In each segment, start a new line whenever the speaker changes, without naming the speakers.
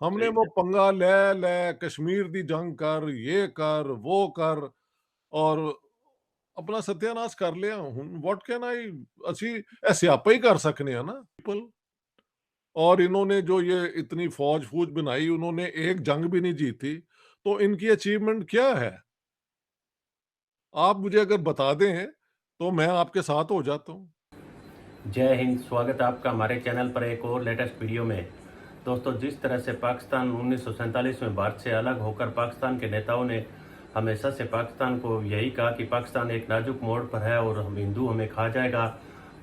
हमने
सही
वो
है।
पंगा ले कश्मीर दी जंग कर, ये कर, वो कर और अपना सत्यानाश कर लिया। हुन व्हाट कैन आई ਅਸੀਂ ਇਹ ਸਿਆਪਾ ਹੀ कर सकने हैं ना पीपल। और इन्होंने जो ये इतनी फौज-फूज बनाई, उन्होंने एक जंग भी नहीं जीती, तो इनकी अचीवमेंट क्या है? आप मुझे अगर बता दें, तो मैं आपके साथ हो जाता हूँ।
जय हिंद, स्वागत है आपका हमारे चैनल पर एक और लेटेस्ट वीडियो में। दोस्तों, जिस तरह से पाकिस्तान 1947 में भारत से अलग होकर पाकिस्तान के नेताओं ने हमेशा से पाकिस्तान को यही कहा कि पाकिस्तान एक नाजुक मोड़ पर है और हम हिंदू हमें खा जाएगा।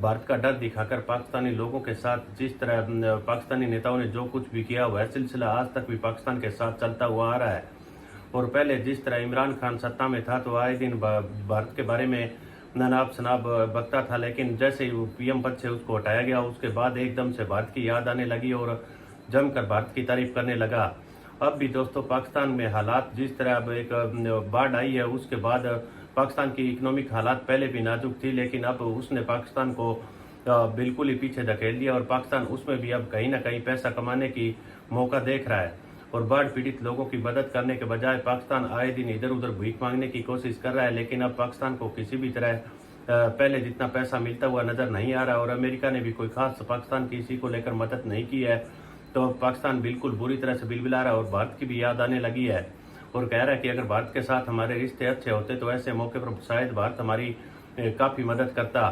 भारत का डर दिखाकर पाकिस्तानी लोगों के साथ जिस तरह पाकिस्तानी नेताओं ने जो कुछ भी किया वह सिलसिला आज तक भी पाकिस्तान के साथ चलता हुआ आ रहा है। और पहले जिस तरह इमरान खान सत्ता में था तो आए दिन भारत के बारे में ननाब शनाब बकता था, लेकिन जैसे ही वो पीएम पद से उसको हटाया गया उसके बाद एकदम से भारत की याद आने लगी और जमकर भारत की तारीफ करने लगा। अब भी दोस्तों पाकिस्तान में हालात जिस तरह अब एक बाढ़ आई है उसके बाद पाकिस्तान की इकोनॉमिक हालात पहले भी नाजुक थी, लेकिन अब उसने पाकिस्तान को बिल्कुल ही पीछे धकेल दिया और पाकिस्तान उसमें भी अब कहीं ना कहीं पैसा कमाने की मौका देख रहा है। और बाढ़ पीड़ित लोगों की मदद करने के बजाय पाकिस्तान आए दिन इधर उधर भीख मांगने की कोशिश कर रहा है, लेकिन अब पाकिस्तान को किसी भी तरह पहले जितना पैसा मिलता हुआ नजर नहीं आ रहा और अमेरिका ने भी कोई खास पाकिस्तान की इसी को लेकर मदद नहीं की है। तो पाकिस्तान बिल्कुल बुरी तरह से बिलबिला रहा है और भारत की भी याद आने लगी है और कह रहा है कि अगर भारत के साथ हमारे रिश्ते अच्छे होते तो ऐसे मौके पर शायद भारत हमारी काफ़ी मदद करता।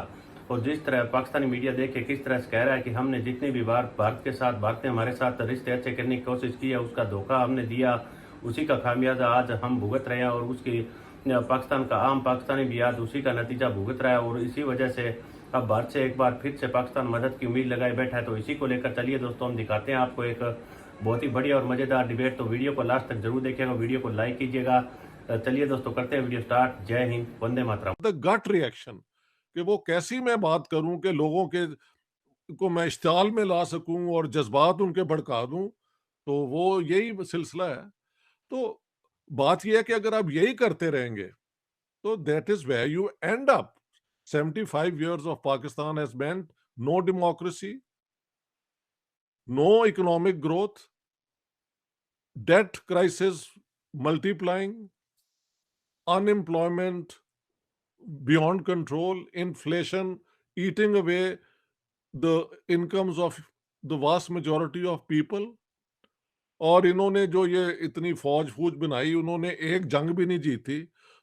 और जिस तरह पाकिस्तानी मीडिया देख के किस तरह से कह रहा है कि हमने जितनी भी बार भारत के साथ भारत ने हमारे साथ रिश्ते अच्छे करने की कोशिश की है उसका धोखा हमने दिया, उसी का खामियाजा आज हम भुगत रहे हैं और उसकी पाकिस्तान का आम पाकिस्तानी भी आज उसी का नतीजा भुगत रहा है और इसी वजह से अब भारत से एक बार फिर से पाकिस्तान मदद की उम्मीद लगाए बैठा है। तो इसी को लेकर चलिए दोस्तों हम दिखाते हैं आपको एक बहुत ही बढ़िया और मज़ेदार डिबेट। तो वीडियो को लास्ट तक जरूर देखिएगा, वीडियो को लाइक कीजिएगा। चलिए दोस्तों करते हैं वीडियो स्टार्ट। जय Hind, Vande Mataram.
The gut reaction कि वो कैसी मैं बात करूँ कि लोगों के को मैं इश्ताल में ला सकूँ और जज़्बात उनके भड़का दूँ, तो वो यही सिलसिला है। तो बात ये है कि अगर आप यही करते रहेंगे, तो that is where you end up. 75 years of Pakistan has meant no democracy, no economic growth, debt crisis multiplying, unemployment beyond control, inflation eating away the incomes of the vast majority of people। और इन्होंने जो ये इतनी फौज-फूज बनाई, उन्होंने एक जंग भी नहीं जीती,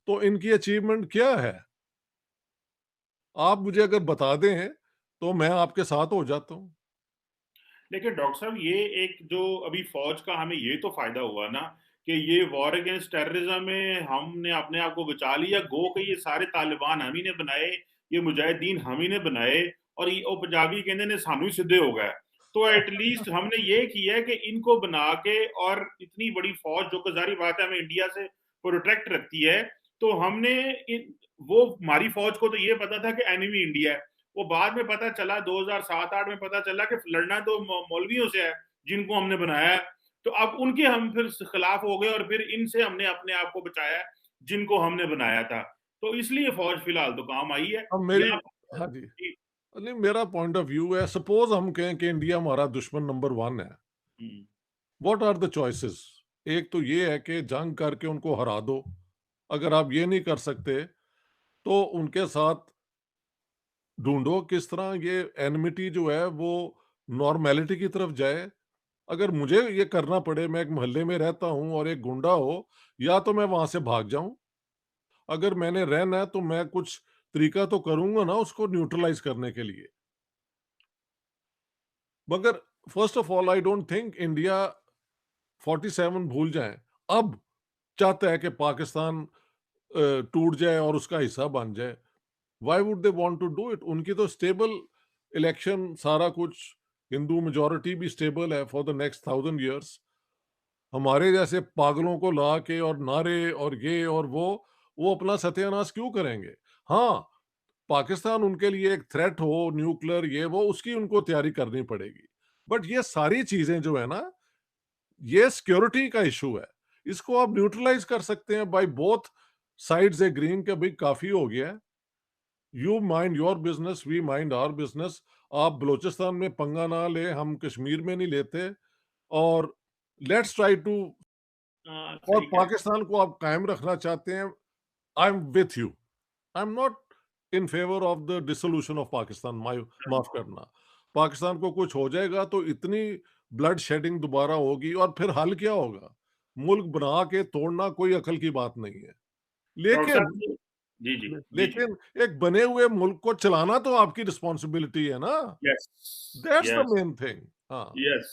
तो इनकी अचीवमेंट क्या है? आप मुझे अगर बता दें, तो मैं आपके साथ हो जाता हूँ।
देखिए डॉक्टर साहब, ये एक जो अभी फौज का हमें ये तो फायदा हुआ ना कि ये वॉर अगेंस्ट टेररिज्म में हमने अपने आप को बचा लिया। गो के ये सारे तालिबान हम ही ने बनाए, ये मुजाहिदीन हम ही ने बनाए और ये ओ पंजाबी कहते ने सानू ही सीधे हो गए। तो एटलीस्ट हमने ये किया है कि इनको बना के और इतनी बड़ी फौज जो कि जाहिर बात है हमें इंडिया से प्रोटेक्ट रखती है। तो हमने वो हमारी फौज को तो ये पता था कि एनिमी इंडिया है। वो बाद में पता चला 2007-8 में पता चला कि लड़ना तो मौलवियों से है जिनको हमने बनाया है। तो अब उनके हम फिर खिलाफ हो गए और फिर इनसे हमने अपने आप को बचाया है जिनको हमने बनाया था। तो इसलिए फौज फिलहाल तो काम आई है।
अब मेरी
यहाँ
हाँ जी।
जी।
नहीं, मेरा पॉइंट ऑफ व्यू है, सपोज़ हम कहें कि इंडिया हमारा दुश्मन नंबर 1 है।
हुँ।
What are the choices? एक तो ये है कि जंग करके उनको हरा दो। अगर आप ये नहीं कर सकते, तो उनके साथ ढूँढो किस तरह ये एनमिटी जो है वो नॉर्मैलिटी की तरफ जाए। अगर मुझे ये करना पड़े, मैं एक मोहल्ले में रहता हूँ और एक गुंडा हो, या तो मैं वहाँ से भाग जाऊँ, अगर मैंने रहना है तो मैं कुछ तरीका तो करूँगा ना उसको न्यूट्रलाइज़ करने के लिए। मगर first of all I don't think India 47 भूल जाए। अब चाहता है कि पाकिस्तान टूट जाए और उसका हिस्सा बन जाए। Why would they want to do it? उनकी तो स्टेबल इलेक्शन सारा कुछ, हिंदू मेजॉरिटी भी स्टेबल है फॉर द नेक्स्ट 1000 years। हमारे जैसे पागलों को ला के और नारे और ये और वो अपना सत्यानाश क्यों करेंगे? हाँ, पाकिस्तान उनके लिए एक थ्रेट हो, न्यूक्लियर ये वो, उसकी उनको तैयारी करनी पड़ेगी। बट ये सारी चीज़ें जो है ना, ये सिक्योरिटी का इश्यू है। इसको आप न्यूट्रलाइज़ कर सकते हैं बाय बोथ साइड्स एग्रीइंग कि भई काफ़ी हो गया है। You mind your business, we mind our business. आप बलूचिस्तान में पंगा ना लें, हम कश्मीर में नहीं लेते। और लेट्स ट्राई टू, और
सही कह रहे
पाकिस्तान को आप कायम रखना चाहते हैं, I am with you. I am not in favour of the dissolution of Pakistan. माफ करना, पाकिस्तान को कुछ हो जाएगा तो इतनी ब्लड शेडिंग दोबारा होगी, और फिर हल क्या होगा? मुल्क बना के तोड़ना कोई अकल की बात नहीं है।
डॉक्टर
लेकिन
साहब जी, जी, जी, जी।
लेकिन एक बने हुए मुल्क को चलाना तो आपकी रिस्पॉन्सिबिलिटी है ना।
Yes,
that's the
yes,
main thing. हाँ
यस।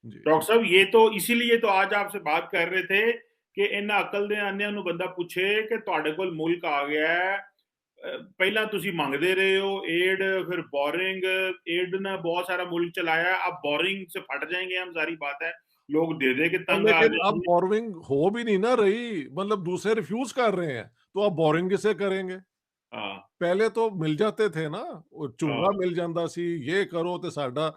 जी।
डॉक्टर साहब ये तो इसीलिए तो आज आपसे बात कर रहे थे ਕਿ ਇਹਨਾਂ ਅਕਲ ਦੇ ਆਨਿਆਂ ਨੂੰ ਬੰਦਾ ਪੁੱਛੇ ਕਿ ਤੁਹਾਡੇ ਕੋਲ ਮੁਲਕ ਆ ਗਿਆ ਹੈ, ਪਹਿਲਾਂ ਤੁਸੀਂ ਮੰਗਦੇ ਰਹੇ ਹੋ एड, फिर बोरिंग एड ने बहुत सारा मुल्क चलाया, अब बोरिंग से फट जाएंगे हम, सारी बात है, लोग दे दे के तंग आ
लेकिन अब
जाएंगे।
बोरिंग हो भी नहीं ना रही, मतलब दूसरे रिफ्यूज कर रहे हैं, तो अब बोरिंग किसे करेंगे?
हाँ,
पहले तो मिल जाते थे ना, वो
हाँ,
चूंगा मिल जाता सी, ये करो तो साडा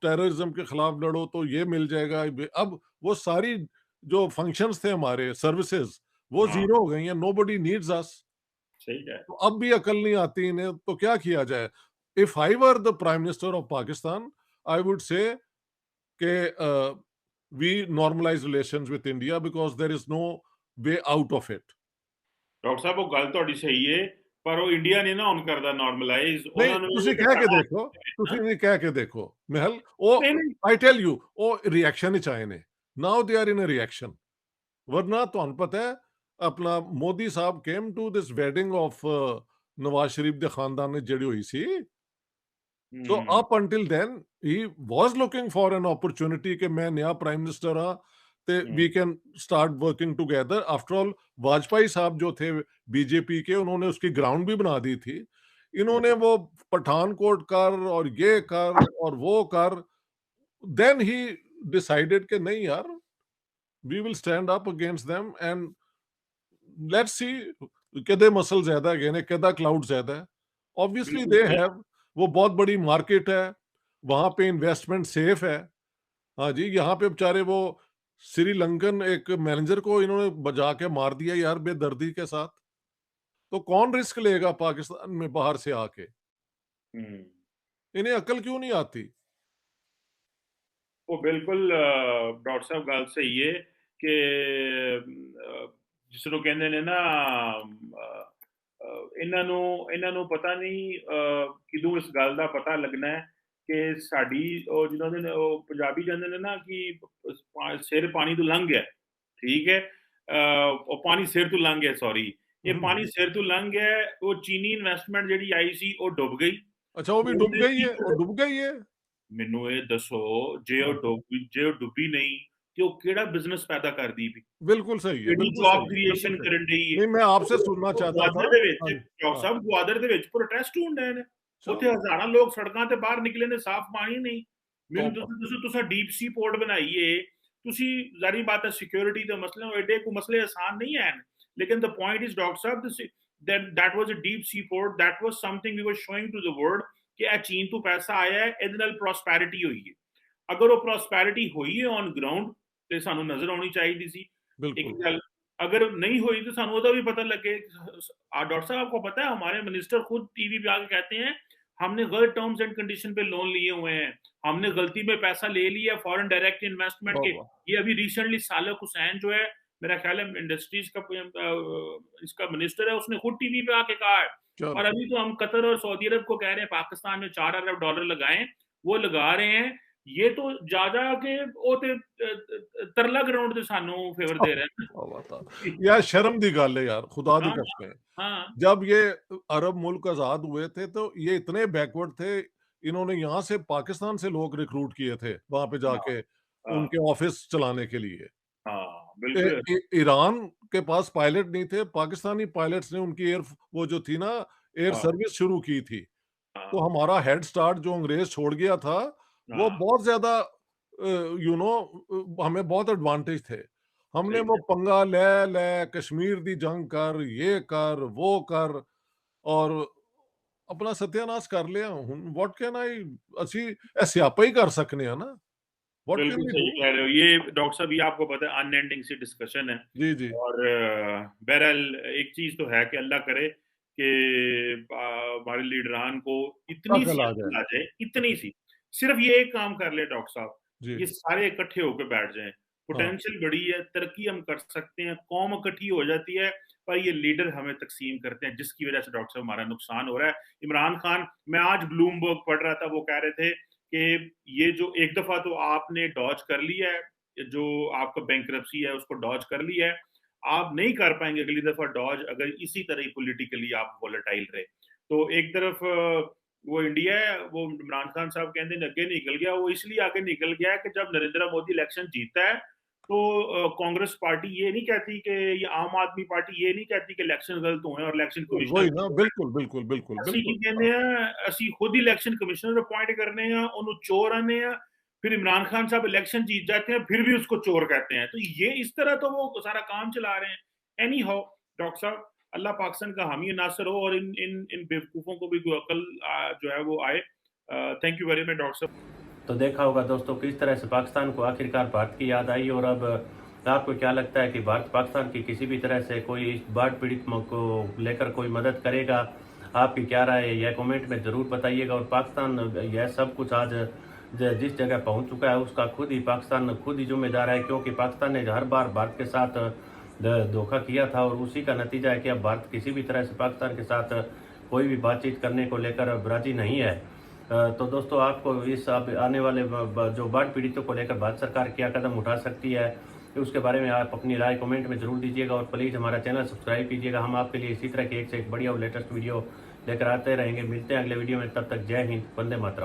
टेररिज्म के खिलाफ लड़ो तो ये मिल जाएगा। अब वो सारी जो फंक्शंस थे हमारे सर्विसेज, वो
हाँ,
जीरो हो गई हैं। नोबडी नीड्स अस।
सही है।
तो अब भी अकल नहीं आती इन्हें, तो क्या किया जाए? If I were the prime minister of Pakistan, I would say के we normalize relations with India, because there is no way out of it.
Doctor ਸਾਹਿਬ ਉਹ ਗੱਲ ਤੁਹਾਡੀ ਸਹੀ ਹੈ, ਪਰ ਉਹ ਇੰਡੀਆ ਨੇ ਨਾ ਹੁਣ ਕਰਦਾ ਨਾਰਮਲਾਈਜ਼,
नहीं,
ਉਹਨਾਂ ਨੂੰ ਇਹ
तुसी
ਹੈ ਕਿ
कह के
ਸਾਡਾ
देखो,
ਹਾਂ,
तुसी नहीं कह के देखो महल, ओ
ਨਹੀਂ ਨਹੀਂ
आई टेल यू, ओ रिएक्शन ही चाहे ने, now they are in a reaction. वरना ਤੁਹਾਨੂੰ पता है, अपना मोदी साहब came to this wedding of Nawaz Sharif दे खानदान ने जेड़ी हुई सी, तो
ਹੂੰ
up until then he was looking for an opportunity कि मैं नया प्राइम मिनिस्टर हाँ, ते
ਹੂੰ
we can start working together. After all Vajpayee साहब जो थे बीजेपी के, उन्होंने उसकी ग्राउंड भी बना दी थी। इन्होंने वो पठानकोट कर और ये कर और वो कर, देन ही डिसाइडेड कि नहीं यार, we will stand up against them and let's see किहदे मसल ज्यादा है ने, किहदा क्लाउड ज्यादा है। ऑब्वियसली
बिल्कुल
दे
सही।
हैव, वो बहुत बड़ी मार्केट है, वहां पे इन्वेस्टमेंट सेफ है। हाँ जी, यहाँ पे बेचारे वो श्रीलंकन एक मैनेजर को इन्होंने बजा के मार दिया यार, बेदर्दी के साथ। तो कौन रिस्क लेगा पाकिस्तान में बाहर से आके?
हम्म
इन्हें अकल क्यों नहीं आती?
ਉਹ ਬਿਲਕੁਲ ਡਾਕਟਰ ਸਾਹਿਬ ਗੱਲ ਸਹੀ ਹੈ ਕਿ ਜਿਸ ਨੂੰ ਕਹਿੰਦੇ ਨੇ ਨਾ ਇਹਨਾਂ ਨੂੰ ਪਤਾ ਨਹੀਂ ਕਿਦੋਂ ਇਸ ਗੱਲ ਦਾ ਪਤਾ ਲੱਗਣਾ ਹੈ ਕਿ ਸਾਡੀ ਉਹ ਜਿਹਨਾਂ ਦੇ ਉਹ ਪੰਜਾਬੀ ਕਹਿੰਦੇ ਨੇ ਨਾ ਕਿ ਸਿਰ ਪਾਣੀ ਤੋਂ ਲੰਘ ਗਿਆ, ਠੀਕ है। ਉਹ ਪਾਣੀ ਸਿਰ ਤੋਂ ਲੰਘ ਗਿਆ, ਸੌਰੀ, ਇਹ ਪਾਣੀ ਸਿਰ ਤੋਂ ਲੰਘ ਗਿਆ। ਉਹ ਚੀਨੀ ਇਨਵੈਸਟਮੈਂਟ ਜਿਹੜੀ ਆਈ ਸੀ ਉਹ ਡੁੱਬ ਗਈ।
अच्छा, वो भी डूब
ਉਹਨੇ
गई
ਕੀ
है, वो डूब गई है।
ਮੈਨੂੰ ਇਹ ਦੱਸੋ,
हाँ,
ਜੇ ਉਹ ਡੁੱਬੀ ਨਹੀਂ ਤੇ ਉਹ ਕਿਹੜਾ ਬਿਜ਼ਨਸ ਪੈਦਾ ਕਰਦੀ ਵੀ,
बिल्कुल सही है,
ਕਿਹੜੀ
बिल्कुल
ਜੌਬ
सही है,
ਕ੍ਰੀਏਸ਼ਨ
बिल्कुल सही।
ਕਰਨ ਡਈ ਹੈ।
नहीं, मैं आपसे सुनना
ਉਹ
चाहता था।
ਗਵਾਦਰ ਦੇ ਵਿੱਚ,
हाँ जी,
ਡਾਕਟਰ
हाँ,
ਸਾਹਿਬ, ਗਵਾਦਰ ਦੇ ਵਿੱਚ ਪ੍ਰੋਟੈਸਟ ਹੋਣ ਡਏ ਨੇ, ਉੱਥੇ
चलो,
ਹਜ਼ਾਰਾਂ ਲੋਕ ਸੜਕਾਂ ਤੇ ਬਾਹਰ ਨਿਕਲੇ ਨੇ, ਸਾਫ਼ ਪਾਣੀ ਨਹੀਂ। ਮੈਨੂੰ
टॉप।
ਤੁਸੀਂ ਡੀਪ ਸੀ ਪੋਰਟ ਬਣਾਈਏ, ਤੁਸੀਂ ਜ਼ਾਰੀ ਬਾਤ ਹੈ ਸਿਕਿਉਰਿਟੀ ਦੇ ਮਸਲੇ ਨੂੰ, ਐਡੇ ਕੋ ਮਸਲੇ ਆਸਾਨ ਨਹੀਂ ਹਨ, ਲੇਕਿਨ ਦ point is doctor Sahib, that was a deep sea port, that was something we were showing to the world ਕਿ ਇਹ ਚੀਨ ਤੋਂ ਪੈਸਾ ਆਇਆ ਹੈ, ਇਹਦੇ ਨਾਲ ਪ੍ਰੋਸਪੈਰਿਟੀ ਹੋਈ ਹੈ। ਅਗਰ ਉਹ ਪ੍ਰੋਸਪੈਰਿਟੀ ਹੋਈ ਹੈ ਔਨ ਗਰਾਊਂਡ ਤੇ ਸਾਨੂੰ ਨਜ਼ਰ ਆਉਣੀ ਚਾਹੀਦੀ ਸੀ। एक
बिल्कुल।
गल अगर नहीं हुई तो सानू ओदा भी पता लगे। डॉक्टर साहब आपको पता है हमारे मिनिस्टर खुद टीवी पे आके कहते हैं हमने गलत टर्म्स एंड कंडीशन पे लोन लिए हुए हैं, हमने गलती में पैसा ले लिया फॉरेन डायरेक्ट इन्वेस्टमेंट
वाह
के।
वाह।
ये अभी रिसेंटली सालक हुसैन जो है, मेरा ख्याल है इंडस्ट्रीज का इसका मिनिस्टर है, उसने खुद टीवी पे आके कहा है।
चलो,
और अभी तो हम कतर और सऊदी अरब को कह रहे हैं पाकिस्तान में 4 अरब डॉलर लगाएं, वो लगा रहे हैं। ये तो जा जा के ਉਹ ਤੇ ਤਰਲਾ ਗਰਾਊਂਡ ਤੇ ਸਾਨੂੰ ਫੇਵਰ ਦੇ ਰਹੇ हैं।
क्या बात है। यार शर्म दी गल है यार, खुदा दी
हाँ,
कसम है।
हाँ,
जब ये अरब मुल्क आजाद हुए थे तो ये इतने बैकवर्ड थे, इन्होंने यहाँ से पाकिस्तान से लोग रिक्रूट किए थे वहां पे
हाँ,
जाके
हाँ,
उनके ऑफिस चलाने के लिए।
हाँ, बिल्कुल।
ईरान के पास पायलट नहीं थे, पाकिस्तानी पायलट्स ने उनकी एयर, वो जो थी ना, एयर
हाँ,
सर्विस शुरू की थी।
हाँ,
तो हमारा हेड स्टार्ट जो अंग्रेज छोड़ गया था, वो
हाँ,
बहुत ज्यादा हमें बहुत एडवांटेज थे। हमने
सही
वो
है।
पंगा ले ले, कश्मीर दी जंग कर, ये कर, वो कर, और अपना सत्यानाश कर लिया। व्हाट कैन आई, ਅਸੀਂ ਇਹ ਸਿਆਪਾ ही कर सकने हैं ना। व्हाट कैन
बिल्कुल
वी
सही
डू?
कह रहे हो। ये डॉक्टर साहब, ये आपको पता है अनएंडिंग सी डिस्कशन है।
जी जी।
और बहरहाल एक चीज तो है कि अल्लाह करे कि हमारे लीडरान को इतनी
अकल
सी
आ जाए।
अकल आ जाए, इतनी सी, सिर्फ ये एक काम कर ले डॉक्टर साहब
जी।
ये सारे इकट्ठे होके बैठ जाएँ।
हाँ,
पोटेंशियल बड़ी है, तरक्की हम कर सकते हैं, कौम इकट्ठी हो जाती है, पर ये लीडर हमें तक़सीम करते हैं, जिसकी वज़ह से डॉक्टर साहब हमारा नुकसान हो रहा है। इमरान खान, मैं आज ब्लूमबर्ग पढ़ रहा था, वो कह रहे थे कि ये जो एक दफ़ा तो आपने डॉज कर लिया है, जो आपका बैंकरप्सी है उसको डॉज कर लिया है, आप नहीं कर पाएँगे अगली दफ़ा डॉज अगर इसी तरह ही पॉलिटिकली आप वोलेटाइल रहे। तो एक तरफ वो इंडिया है, वो इमरान खान साहब कहते हैं आगे निकल गया, वो इसलिए आगे निकल गया है कि जब नरेंद्र मोदी इलेक्शन जीतता है, तो कांग्रेस पार्टी ये नहीं कहती कि ये आम आदमी पार्टी ये नहीं कहती कि इलेक्शन गलत हुए हैं और इलेक्शन कमिश्नर
वही ना, बिल्कुल, बिल्कुल, बिल्कुल,
ਅਸੀਂ ਕੀ
बिल्कुल।
ਕਹਿੰਦੇ ਆ ਅਸੀਂ खुद इलेक्शन कमिश्नर अपॉइंट करने हैं उन्हें चोर आने हैं फिर इमरान खान साहब इलेक्शन जीत जाते हैं फिर भी उसको चोर कहते हैं तो ये इस तरह तो वो सारा काम चला रहे हैं एनी हाउ डॉक्टर साहब अल्लाह पाकिस्तान का हामी नासर हो और इन इन इन बेवकूफ़ों को भी कोई अकल जो है वो आए thank you very much doctor साहब
तो देखा होगा दोस्तों किस तरह से पाकिस्तान को आखिरकार भारत की याद आई, और अब आपको क्या लगता है कि भारत पाकिस्तान की किसी भी तरह से कोई इस बाढ़ पीड़ित को लेकर कोई मदद करेगा? आपकी क्या राय है, यह कमेंट में ज़रूर बताइएगा। और पाकिस्तान यह सब कुछ आज जिस जगह पहुंच चुका है उसका पाकिस्तान खुद ही जिम्मेदार है, क्योंकि पाकिस्तान ने हर बार भारत के साथ धोखा किया था, और उसी का नतीजा है कि अब भारत किसी भी तरह से पाकिस्तान के साथ कोई भी बातचीत करने को लेकर अब राजी नहीं है। तो दोस्तों आपको इस अब आने वाले जो बाढ़ पीड़ितों को लेकर भारत सरकार क्या कदम उठा सकती है, उसके बारे में आप अपनी राय कमेंट में ज़रूर दीजिएगा, और प्लीज़ हमारा चैनल सब्सक्राइब कीजिएगा। हम आपके लिए इसी तरह की एक से एक बढ़िया और लेटेस्ट वीडियो लेकर आते रहेंगे। मिलते हैं अगले वीडियो में, तब तक जय हिंद, वंदे मातरम।